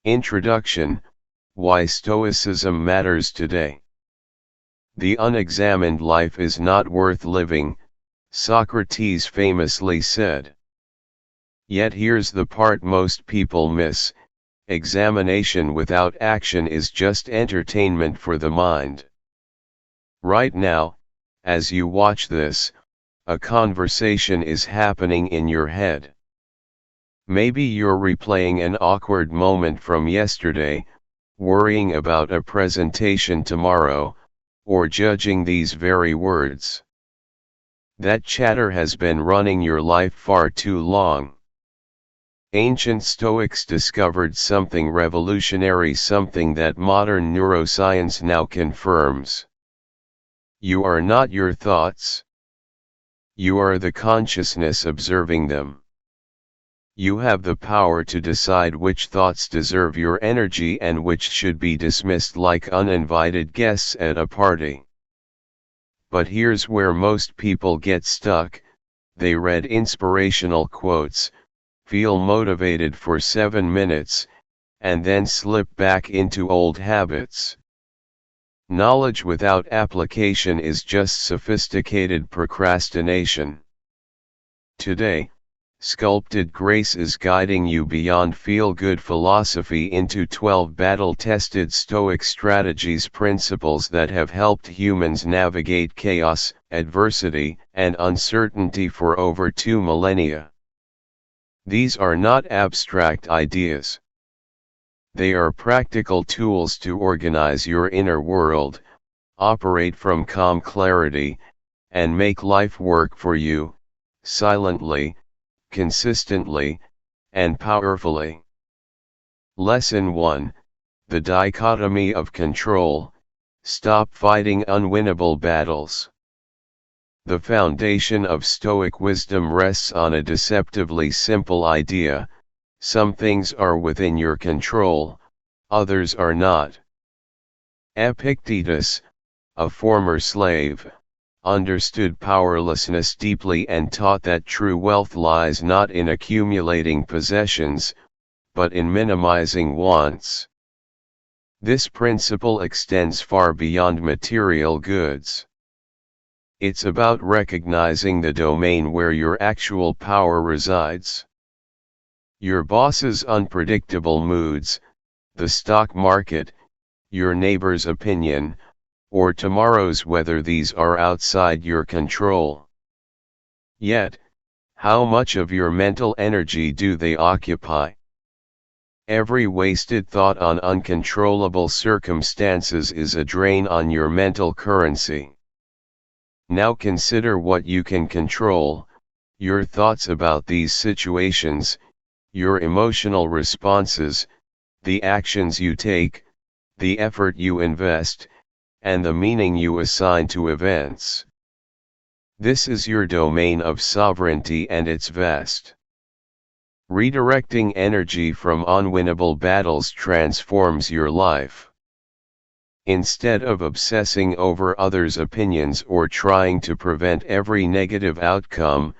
Introduction: Why Stoicism Matters Today. The unexamined life is not worth living, Socrates famously said. Yet here's the part most people miss: examination without action is just entertainment for the mind. Right now, as you watch this, a conversation is happening in your head. Maybe you're replaying an awkward moment from yesterday, worrying about a presentation tomorrow, or judging these very words. That chatter has been running your life far too long. Ancient Stoics discovered something revolutionary, something that modern neuroscience now confirms. You are not your thoughts. You are the consciousness observing them. You have the power to decide which thoughts deserve your energy and which should be dismissed like uninvited guests at a party. But here's where most people get stuck: they read inspirational quotes, feel motivated for 7 minutes, and then slip back into old habits. Knowledge without application is just sophisticated procrastination. Today, Sculpted Grace is guiding you beyond feel-good philosophy into 12 battle-tested Stoic strategies, principles that have helped humans navigate chaos, adversity, and uncertainty for over 2 millennia. These are not abstract ideas. They are practical tools to organize your inner world, operate from calm clarity, and make life work for you, silently, consistently, and powerfully. Lesson 1: The dichotomy of control. Stop fighting unwinnable battles. The foundation of Stoic wisdom rests on a deceptively simple idea: some things are within your control, others are not. Epictetus, a former slave, understood powerlessness deeply and taught that true wealth lies not in accumulating possessions, but in minimizing wants. This principle extends far beyond material goods. It's about recognizing the domain where your actual power resides. Your boss's unpredictable moods, the stock market, your neighbor's opinion, or tomorrow's weather, these are outside your control. Yet, how much of your mental energy do they occupy? Every wasted thought on uncontrollable circumstances is a drain on your mental currency. Now consider what you can control: your thoughts about these situations, your emotional responses, the actions you take, the effort you invest, and the meaning you assign to events. This is your domain of sovereignty, and it's vast. Redirecting energy from unwinnable battles transforms your life. Instead of obsessing over others' opinions or trying to prevent every negative outcome,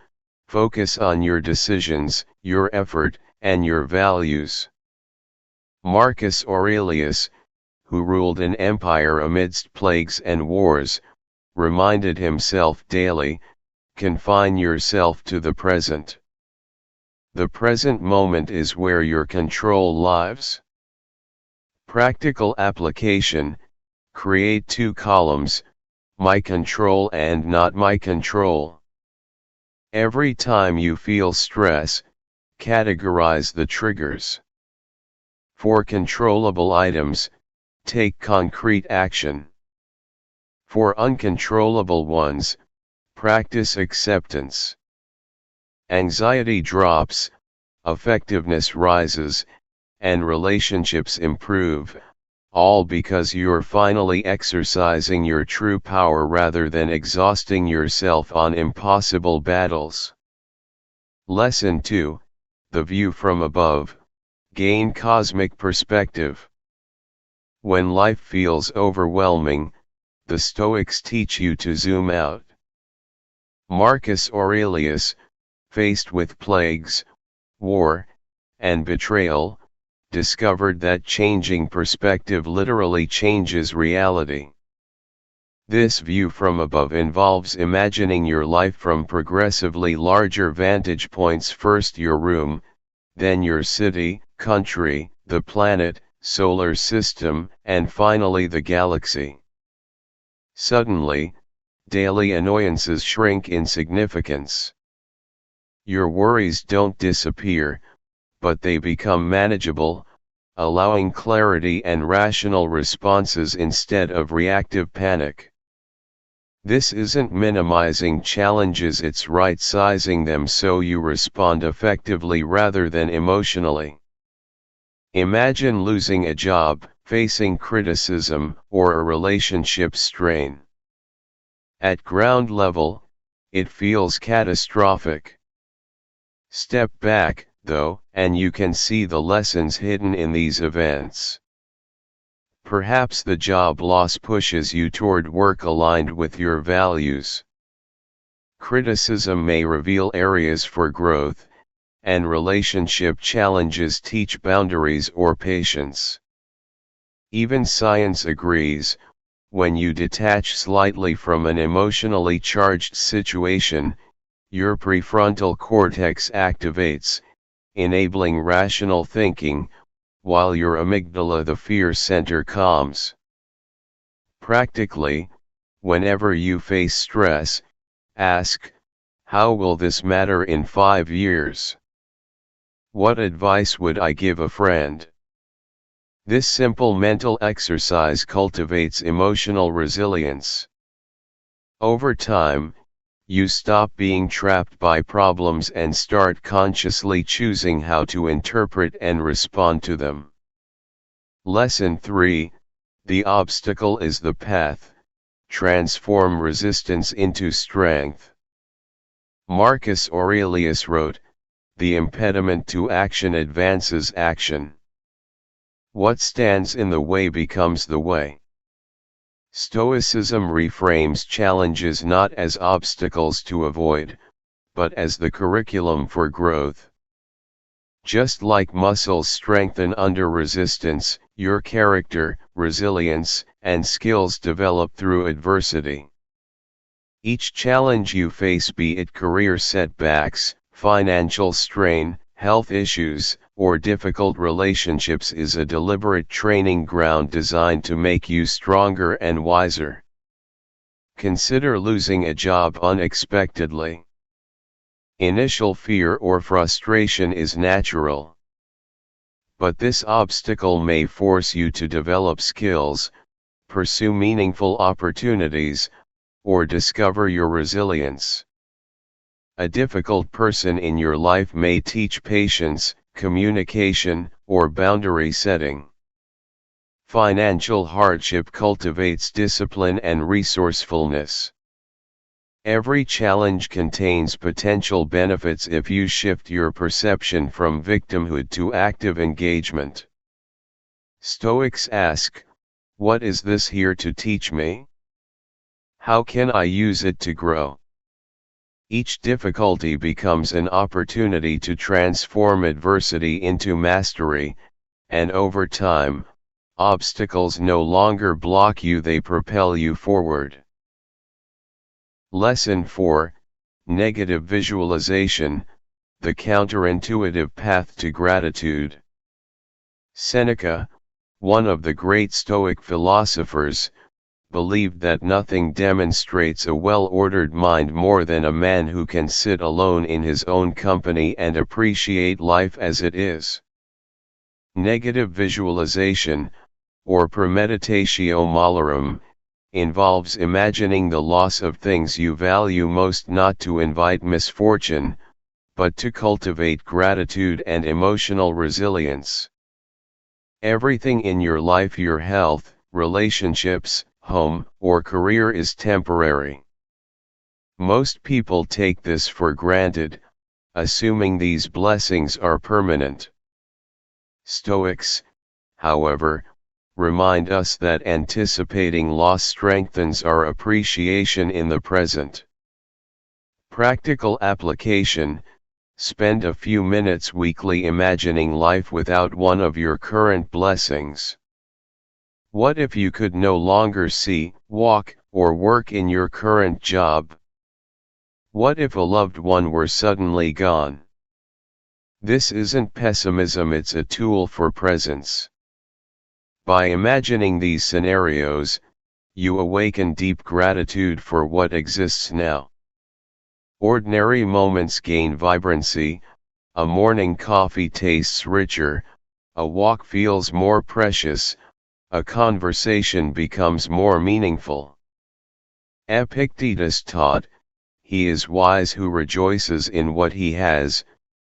focus on your decisions, your effort, and your values. Marcus Aurelius, who ruled an empire amidst plagues and wars, reminded himself daily: confine yourself to the present. The present moment is where your control lies. Practical application: create 2 columns, my control and not my control. Every time you feel stress, categorize the triggers. For controllable items, take concrete action. For uncontrollable ones, practice acceptance. Anxiety drops, effectiveness rises, and relationships improve, all because you're finally exercising your true power rather than exhausting yourself on impossible battles. Lesson 2: The view from above. Gain cosmic perspective. When life feels overwhelming, the Stoics teach you to zoom out. Marcus Aurelius, faced with plagues, war, and betrayal, discovered that changing perspective literally changes reality. This view from above involves imagining your life from progressively larger vantage points: first your room, then your city, country, the planet, solar system, and finally the galaxy. Suddenly, daily annoyances shrink in significance. Your worries don't disappear, but they become manageable, allowing clarity and rational responses instead of reactive panic. This isn't minimizing challenges, it's right-sizing them so you respond effectively rather than emotionally. Imagine losing a job, facing criticism, or a relationship strain. At ground level, it feels catastrophic. Step back, though, and you can see the lessons hidden in these events. Perhaps the job loss pushes you toward work aligned with your values. Criticism may reveal areas for growth, and relationship challenges teach boundaries or patience. Even science agrees, when you detach slightly from an emotionally charged situation, your prefrontal cortex activates, enabling rational thinking, while your amygdala, the fear center, calms. Practically, whenever you face stress, ask, how will this matter in 5 years? What advice would I give a friend? This simple mental exercise cultivates emotional resilience. Over time, you stop being trapped by problems and start consciously choosing how to interpret and respond to them. Lesson 3: The obstacle is the path. Transform resistance into strength. Marcus Aurelius wrote, "The impediment to action advances action. What stands in the way becomes the way." Stoicism reframes challenges not as obstacles to avoid, but as the curriculum for growth. Just like muscles strengthen under resistance, your character, resilience, and skills develop through adversity. Each challenge you face, be it career setbacks, financial strain, health issues, or difficult relationships, is a deliberate training ground designed to make you stronger and wiser. Consider losing a job unexpectedly. Initial fear or frustration is natural. But this obstacle may force you to develop skills, pursue meaningful opportunities, or discover your resilience. A difficult person in your life may teach patience, communication, or boundary setting. Financial hardship cultivates discipline and resourcefulness. Every challenge contains potential benefits if you shift your perception from victimhood to active engagement. Stoics ask, what is this here to teach me? How can I use it to grow? Each difficulty becomes an opportunity to transform adversity into mastery, and over time, obstacles no longer block you, they propel you forward. Lesson 4: Negative visualization, the counterintuitive path to gratitude. Seneca, one of the great Stoic philosophers, believed that nothing demonstrates a well-ordered mind more than a man who can sit alone in his own company and appreciate life as it is. Negative visualization, or premeditatio malorum, involves imagining the loss of things you value most, not to invite misfortune, but to cultivate gratitude and emotional resilience. Everything in your life, your health, relationships, home, or career, is temporary. Most people take this for granted, assuming these blessings are permanent. Stoics, however, remind us that anticipating loss strengthens our appreciation in the present. Practical application: Spend a few minutes weekly imagining life without one of your current blessings. What if you could no longer see, walk, or work in your current job? What if a loved one were suddenly gone? This isn't pessimism, it's a tool for presence. By imagining these scenarios, you awaken deep gratitude for what exists now. Ordinary moments gain vibrancy, a morning coffee tastes richer, a walk feels more precious, a conversation becomes more meaningful. Epictetus taught, "He is wise who rejoices in what he has,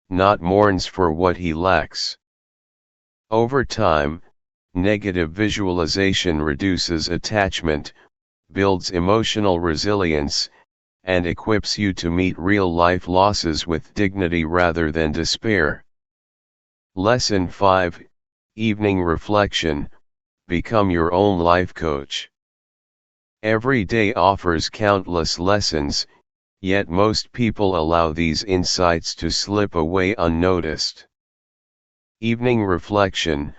not mourns for what he lacks." Over time, negative visualization reduces attachment, builds emotional resilience, and equips you to meet real-life losses with dignity rather than despair. Lesson 5, Evening Reflection, Become your own life coach. Every day offers countless lessons, yet most people allow these insights to slip away unnoticed. Evening reflection,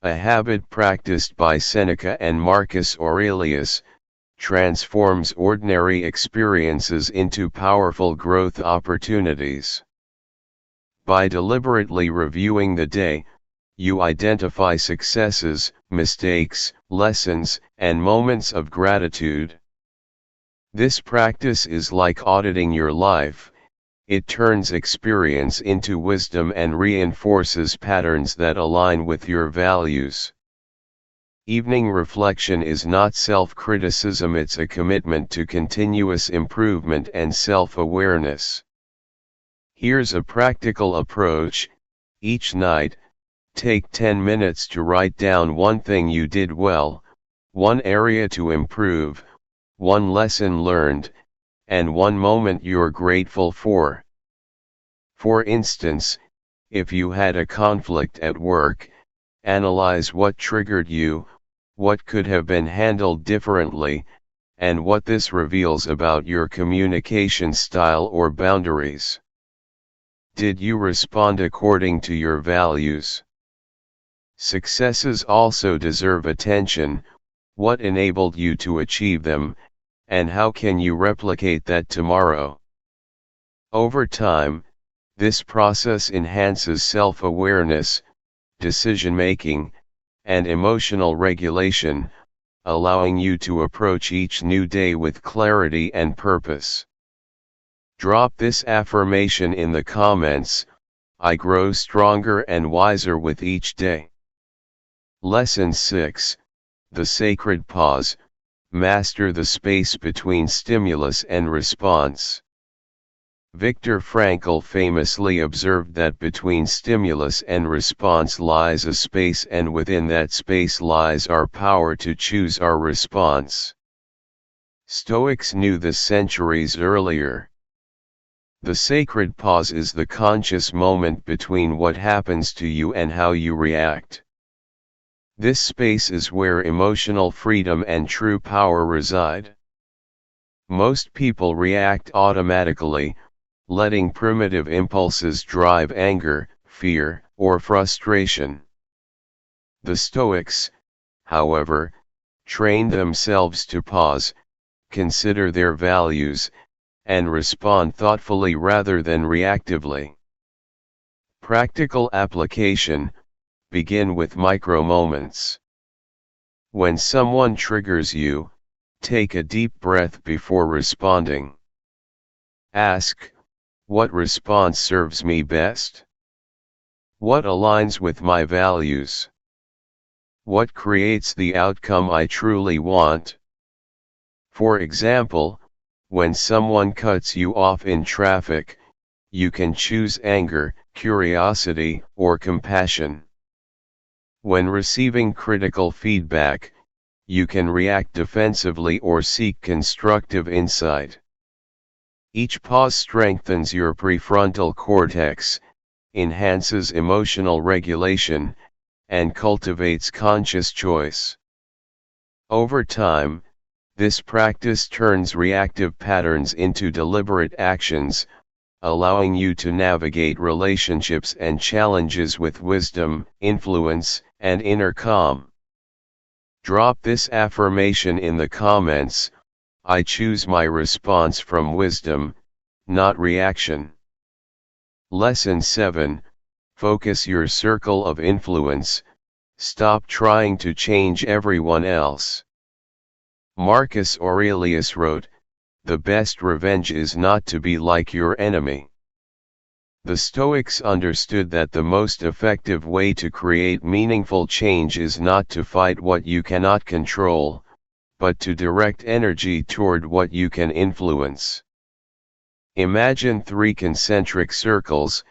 a habit practiced by Seneca and Marcus Aurelius, transforms ordinary experiences into powerful growth opportunities. By deliberately reviewing the day, you identify successes, mistakes, lessons, and moments of gratitude. This practice is like auditing your life. It turns experience into wisdom and reinforces patterns that align with your values. Evening reflection is not self-criticism, it's a commitment to continuous improvement and self-awareness. Here's a practical approach. Each night, take 10 minutes to write down one thing you did well, one area to improve, one lesson learned, and one moment you're grateful for. For instance, if you had a conflict at work, analyze what triggered you, what could have been handled differently, and what this reveals about your communication style or boundaries. Did you respond according to your values? Successes also deserve attention. What enabled you to achieve them, and how can you replicate that tomorrow? Over time, this process enhances self-awareness, decision-making, and emotional regulation, allowing you to approach each new day with clarity and purpose. Drop this affirmation in the comments. I grow stronger and wiser with each day. Lesson 6, The Sacred Pause, Master the space between stimulus and response. Viktor Frankl famously observed that between stimulus and response lies a space, and within that space lies our power to choose our response. Stoics knew this centuries earlier. The sacred pause is the conscious moment between what happens to you and how you react. This space is where emotional freedom and true power reside. Most people react automatically, letting primitive impulses drive anger, fear, or frustration. The Stoics, however, trained themselves to pause, consider their values, and respond thoughtfully rather than reactively. Practical application. Begin with micro moments. When someone triggers you, take a deep breath before responding. Ask, what response serves me best? What aligns with my values? What creates the outcome I truly want? For example, when someone cuts you off in traffic, you can choose anger, curiosity, or compassion. When receiving critical feedback, you can react defensively or seek constructive insight. Each pause strengthens your prefrontal cortex, enhances emotional regulation, and cultivates conscious choice. Over time, this practice turns reactive patterns into deliberate actions, allowing you to navigate relationships and challenges with wisdom, influence, and inner calm. Drop this affirmation in the comments: I choose my response from wisdom, not reaction. Lesson 7. Focus your circle of influence. Stop trying to change everyone else. Marcus Aurelius wrote, "The best revenge is not to be like your enemy." The Stoics understood that the most effective way to create meaningful change is not to fight what you cannot control, but to direct energy toward what you can influence. Imagine 3 concentric circles.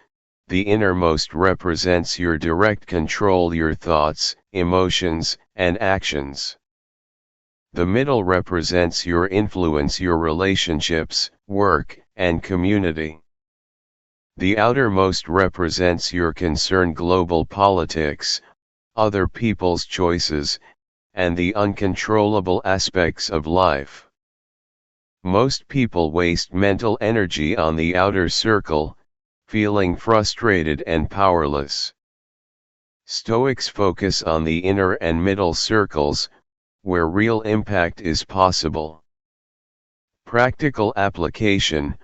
The innermost represents your direct control, your thoughts, emotions, and actions. The middle represents your influence, your relationships, work, and community. The outermost represents your concern, global politics, other people's choices, and the uncontrollable aspects of life. Most people waste mental energy on the outer circle, feeling frustrated and powerless. Stoics focus on the inner and middle circles, where real impact is possible. Practical application: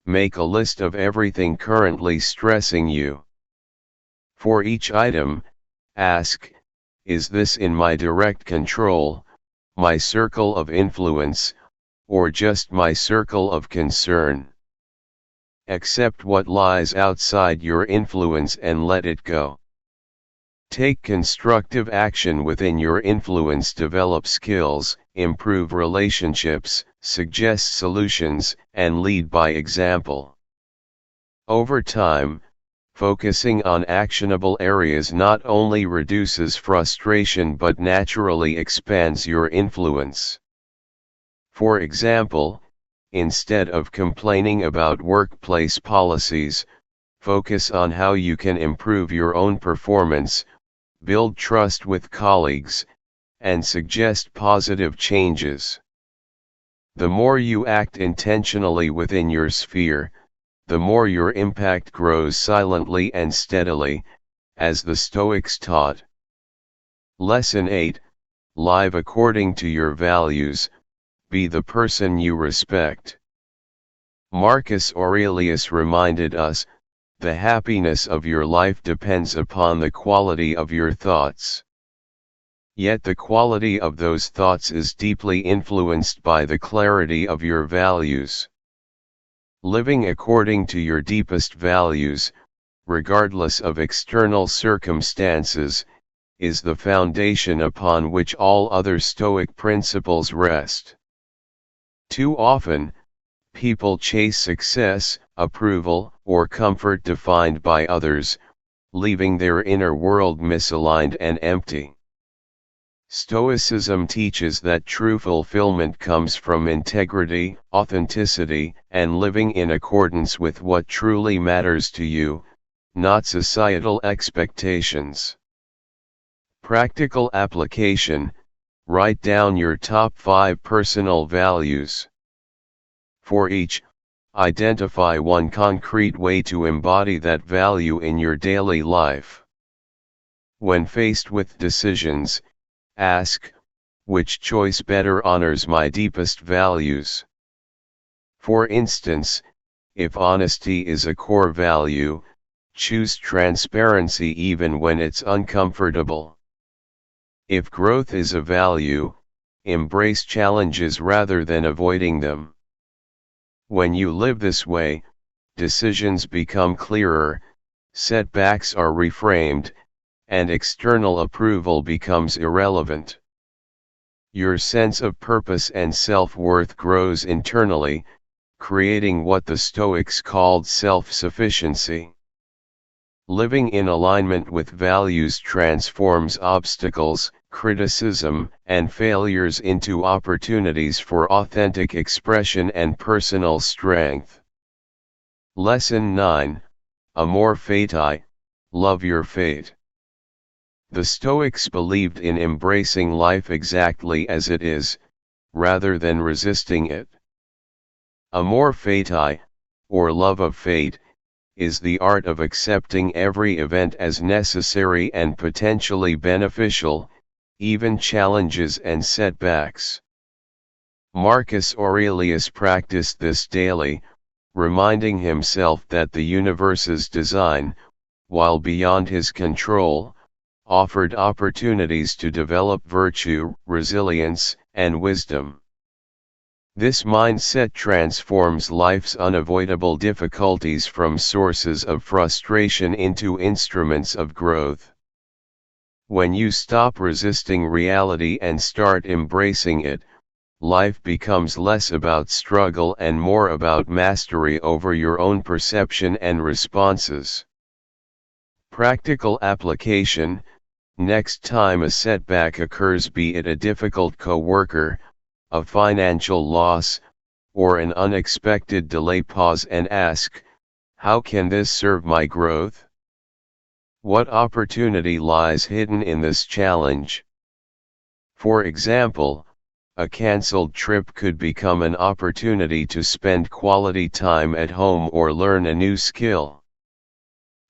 make a list of everything currently stressing you. For each item, ask, is this in my direct control, my circle of influence, or just my circle of concern? Accept what lies outside your influence and let it go. Take constructive action within your influence, develop skills, improve relationships, suggest solutions, and lead by example. Over time, focusing on actionable areas not only reduces frustration but naturally expands your influence. For example, instead of complaining about workplace policies, focus on how you can improve your own performance, build trust with colleagues, and suggest positive changes. The more you act intentionally within your sphere, the more your impact grows silently and steadily, as the Stoics taught. Lesson 8. Live according to your values. Be the person you respect. Marcus Aurelius reminded us, the happiness of your life depends upon the quality of your thoughts. Yet the quality of those thoughts is deeply influenced by the clarity of your values. Living according to your deepest values, regardless of external circumstances, is the foundation upon which all other Stoic principles rest. Too often, people chase success, approval, or comfort defined by others, leaving their inner world misaligned and empty. Stoicism teaches that true fulfillment comes from integrity, authenticity, and living in accordance with what truly matters to you, not societal expectations. Practical application: write down your top 5 personal values. For each, identify one concrete way to embody that value in your daily life. When faced with decisions, ask, which choice better honors my deepest values? For instance, if honesty is a core value, choose transparency even when it's uncomfortable. If growth is a value, embrace challenges rather than avoiding them. When you live this way, decisions become clearer, setbacks are reframed, and external approval becomes irrelevant. Your sense of purpose and self-worth grows internally, creating what the Stoics called self-sufficiency. Living in alignment with values transforms obstacles, criticism, and failures into opportunities for authentic expression and personal strength. Lesson 9. Amor Fati, love your fate. The Stoics believed in embracing life exactly as it is, rather than resisting it. Amor Fati, or love of fate, is the art of accepting every event as necessary and potentially beneficial, even challenges and setbacks. Marcus Aurelius practiced this daily, reminding himself that the universe's design, while beyond his control, offered opportunities to develop virtue, resilience, and wisdom. This mindset transforms life's unavoidable difficulties from sources of frustration into instruments of growth. When you stop resisting reality and start embracing it, life becomes less about struggle and more about mastery over your own perception and responses. Practical application: next time a setback occurs, be it a difficult coworker, a financial loss, or an unexpected delay, pause and ask, how can this serve my growth? What opportunity lies hidden in this challenge? For example, a cancelled trip could become an opportunity to spend quality time at home or learn a new skill.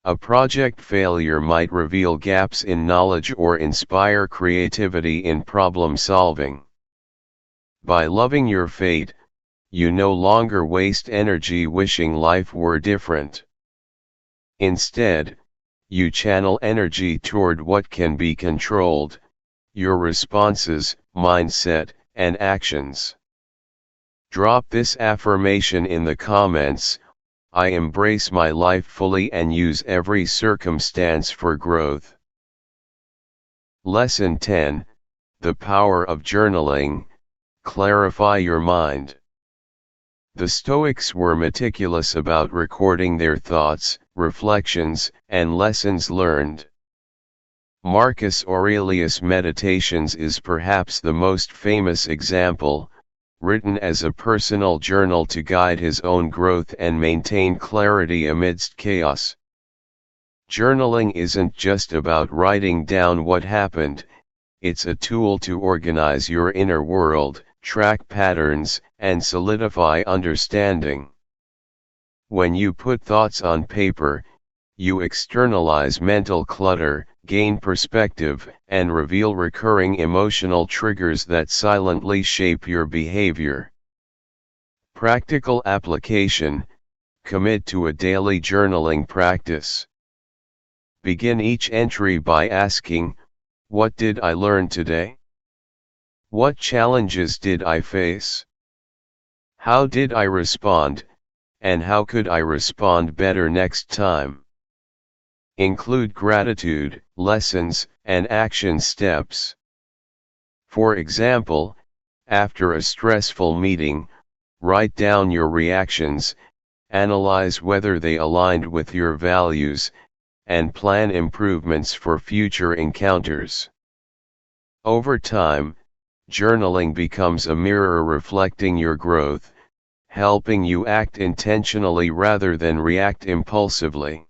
A project failure might reveal gaps in knowledge or inspire creativity in problem solving. By loving your fate, you no longer waste energy wishing life were different. Instead, you channel energy toward what can be controlled: your responses, mindset, and actions. Drop this affirmation in the comments: I embrace my life fully and use every circumstance for growth. Lesson 10: The Power of Journaling. Clarify your mind. The Stoics were meticulous about recording their thoughts, reflections, and lessons learned. Marcus Aurelius' Meditations is perhaps the most famous example, written as a personal journal to guide his own growth and maintain clarity amidst chaos. Journaling isn't just about writing down what happened, it's a tool to organize your inner world, track patterns, and solidify understanding. When you put thoughts on paper, you externalize mental clutter, gain perspective, and reveal recurring emotional triggers that silently shape your behavior. Practical application: commit to a daily journaling practice. Begin each entry by asking, what did I learn today? What challenges did I face? How did I respond, and how could I respond better next time? Include gratitude, lessons, and action steps. For example, after a stressful meeting, write down your reactions, analyze whether they aligned with your values, and plan improvements for future encounters. Over time, journaling becomes a mirror reflecting your growth, helping you act intentionally rather than react impulsively.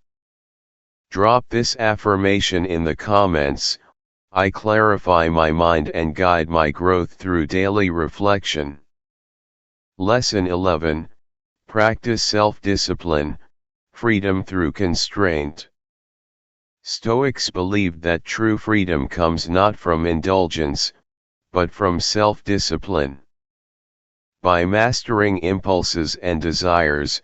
Drop this affirmation in the comments: I clarify my mind and guide my growth through daily reflection. Lesson 11: Practice self-discipline, freedom through constraint. Stoics believed that true freedom comes not from indulgence, but from self-discipline. By mastering impulses and desires,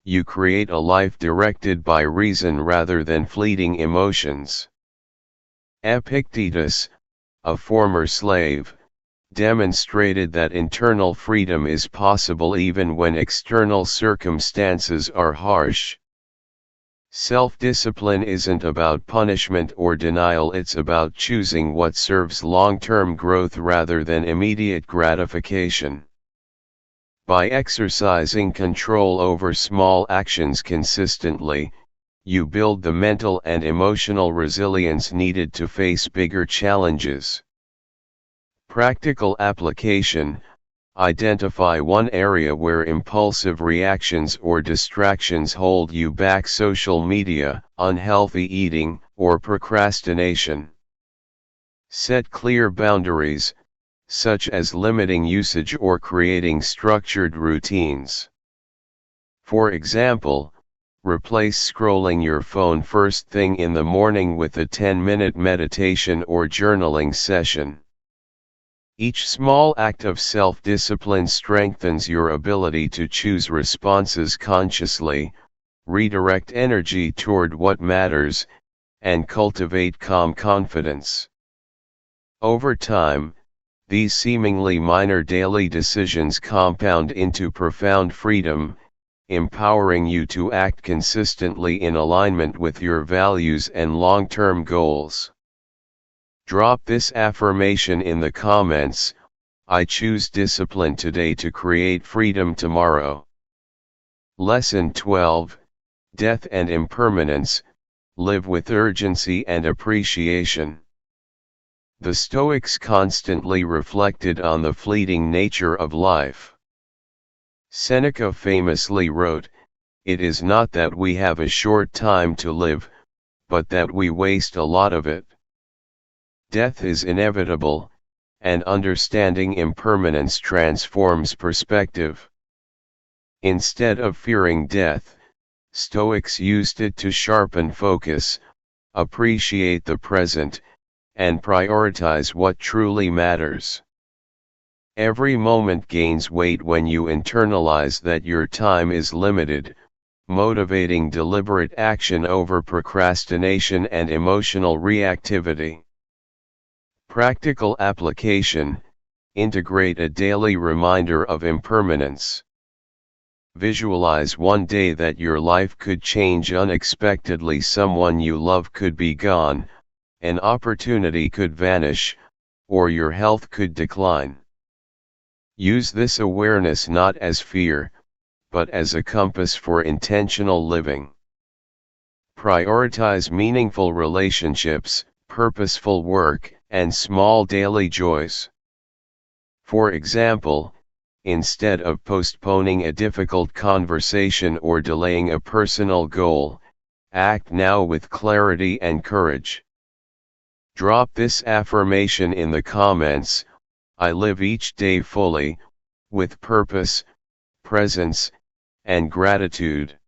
you create a life directed by reason rather than fleeting emotions. Epictetus, a former slave, demonstrated that internal freedom is possible even when external circumstances are harsh. Self-discipline isn't about punishment or denial, it's about choosing what serves long-term growth rather than immediate gratification. By exercising control over small actions consistently, you build the mental and emotional resilience needed to face bigger challenges. Practical application: identify one area where impulsive reactions or distractions hold you back: social media, unhealthy eating, or procrastination. Set clear boundaries, such as limiting usage or creating structured routines. For example, replace scrolling your phone first thing in the morning with a 10-minute meditation or journaling session. Each small act of self-discipline strengthens your ability to choose responses consciously, redirect energy toward what matters, and cultivate calm confidence. Over time, these seemingly minor daily decisions compound into profound freedom, empowering you to act consistently in alignment with your values and long-term goals. Drop this affirmation in the comments: I choose discipline today to create freedom tomorrow. Lesson 12, Death and Impermanence, Live with Urgency and Appreciation. The Stoics constantly reflected on the fleeting nature of life. Seneca famously wrote, "It is not that we have a short time to live, but that we waste a lot of it." Death is inevitable, and understanding impermanence transforms perspective. Instead of fearing death, Stoics used it to sharpen focus, appreciate the present, and prioritize what truly matters. Every moment gains weight when you internalize that your time is limited, motivating deliberate action over procrastination and emotional reactivity. Practical application: integrate a daily reminder of impermanence. Visualize one day that your life could change unexpectedly. Someone you love could be gone, an opportunity could vanish, or your health could decline. Use this awareness not as fear, but as a compass for intentional living. Prioritize meaningful relationships, purposeful work, and small daily joys. For example, instead of postponing a difficult conversation or delaying a personal goal, act now with clarity and courage. Drop this affirmation in the comments: I live each day fully, with purpose, presence, and gratitude.